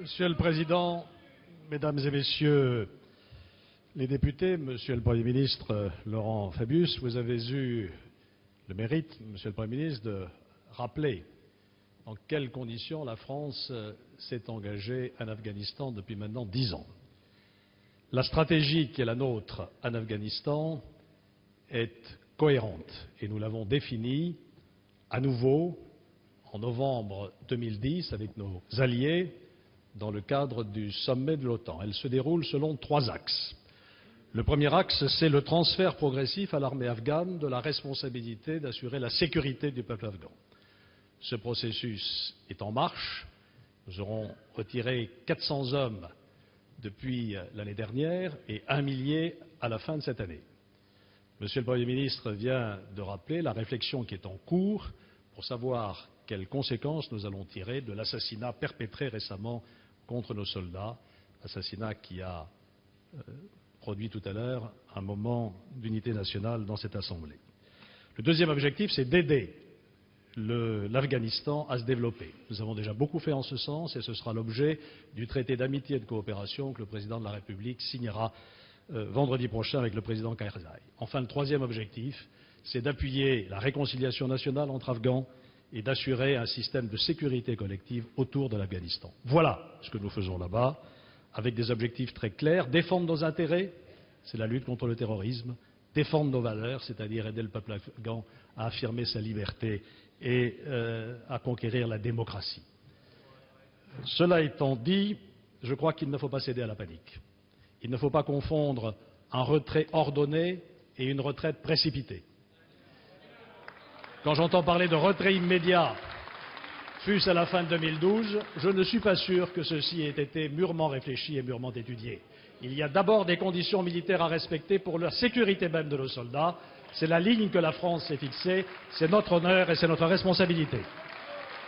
Monsieur le Président, Mesdames et Messieurs les députés, Monsieur le Premier ministre Laurent Fabius, vous avez eu le mérite, Monsieur le Premier ministre, de rappeler dans quelles conditions la France s'est engagée en Afghanistan depuis maintenant 10 ans. La stratégie qui est la nôtre en Afghanistan est cohérente et nous l'avons définie à nouveau en novembre 2010 avec nos alliés dans le cadre du sommet de l'OTAN. Elle se déroule selon 3 axes. Le premier axe, c'est le transfert progressif à l'armée afghane de la responsabilité d'assurer la sécurité du peuple afghan. Ce processus est en marche. Nous aurons retiré 400 hommes depuis l'année dernière et 1 millier à la fin de cette année. Monsieur le Premier ministre vient de rappeler la réflexion qui est en cours pour savoir quelles conséquences nous allons tirer de l'assassinat perpétré récemment contre nos soldats, assassinat qui a produit tout à l'heure un moment d'unité nationale dans cette Assemblée. Le deuxième objectif, c'est d'aider l'Afghanistan à se développer. Nous avons déjà beaucoup fait en ce sens et ce sera l'objet du traité d'amitié et de coopération que le Président de la République signera vendredi prochain avec le Président Karzai. Enfin, le troisième objectif, c'est d'appuyer la réconciliation nationale entre Afghans et d'assurer un système de sécurité collective autour de l'Afghanistan. Voilà ce que nous faisons là-bas, avec des objectifs très clairs. Défendre nos intérêts, c'est la lutte contre le terrorisme. Défendre nos valeurs, c'est-à-dire aider le peuple afghan à affirmer sa liberté et à conquérir la démocratie. Cela étant dit, je crois qu'il ne faut pas céder à la panique. Il ne faut pas confondre un retrait ordonné et une retraite précipitée. Quand j'entends parler de retrait immédiat, fût-ce à la fin de 2012, je ne suis pas sûr que ceci ait été mûrement réfléchi et mûrement étudié. Il y a d'abord des conditions militaires à respecter pour la sécurité même de nos soldats. C'est la ligne que la France s'est fixée, c'est notre honneur et c'est notre responsabilité.